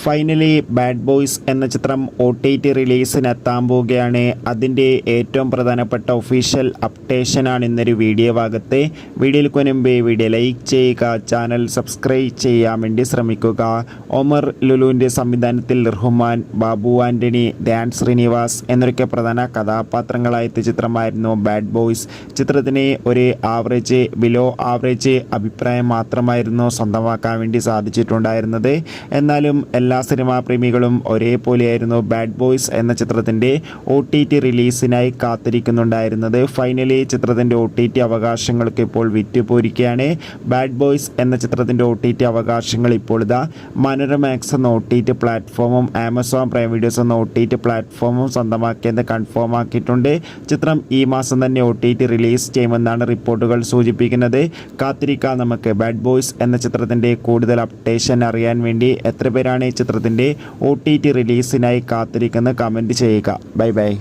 Finally bad boys എന്ന ചിത്രം OTT റിലീസിനെത്താൻ പോവുകയാണ്. അതിൻ്റെ ഏറ്റവും പ്രധാനപ്പെട്ട ഒഫീഷ്യൽ അപ്ഡേഷനാണ് ഇന്നൊരു വീഡിയോ ഭാഗത്ത്. വീഡിയോയിൽ മുൻപേ വീഡിയോ ലൈക്ക് ചെയ്യുക, ചാനൽ സബ്സ്ക്രൈബ് ചെയ്യാൻ വേണ്ടി ശ്രമിക്കുക. ഒമർ ലുലുവിൻ്റെ സംവിധാനത്തിൽ റഹ്മാൻ, ബാബു ആൻ്റണി, ധ്യാൻ ശ്രീനിവാസ് എന്നൊക്കെ പ്രധാന കഥാപാത്രങ്ങളായ ചിത്രമായിരുന്നു ബാഡ് ബോയ്സ്. ചിത്രത്തിന് ഒരു ആവറേജ്, ബിലോ ആവറേജ് അഭിപ്രായം മാത്രമായിരുന്നു സ്വന്തമാക്കാൻ വേണ്ടി സാധിച്ചിട്ടുണ്ടായിരുന്നത്. എന്നാലും എല്ലാ സിനിമാ പ്രേമികളും ഒരേപോലെയായിരുന്നു ബാഡ് ബോയ്സ് എന്ന ചിത്രത്തിൻ്റെ OTT റിലീസിനായി കാത്തിരിക്കുന്നുണ്ടായിരുന്നത്. ഫൈനലി ചിത്രത്തിൻ്റെ OTT അവകാശങ്ങൾക്ക് ഇപ്പോൾ വിറ്റുപോയിരിക്കുകയാണ്. ബാഡ് ബോയ്സ് എന്ന ചിത്രത്തിൻ്റെ OTT അവകാശങ്ങൾ ഇപ്പോൾ ഇതാ മനോരമാക്സ് എന്ന OTT പ്ലാറ്റ്ഫോമും ആമസോൺ പ്രൈം വീഡിയോസ് എന്ന OTT പ്ലാറ്റ്ഫോമും സ്വന്തമാക്കിയത് കൺഫേം ആക്കിയിട്ടുണ്ട്. ചിത്രം ഈ മാസം തന്നെ OTT റിലീസ് ചെയ്യുമെന്നാണ് റിപ്പോർട്ടുകൾ സൂചിപ്പിക്കുന്നത്. കാത്തിരിക്കാം നമുക്ക് ബാഡ് ബോയ്സ് എന്ന ചിത്രത്തിൻ്റെ കൂടുതൽ അപ്ഡേഷൻ അറിയാൻ വേണ്ടി. എത്ര പേരാണ് ഈ ചിത്രത്തിൻ്റെ OTT റിലീസിനായി കാത്തിരിക്കുന്നത്? കമൻറ്റ് ചെയ്യുക. Bye bye.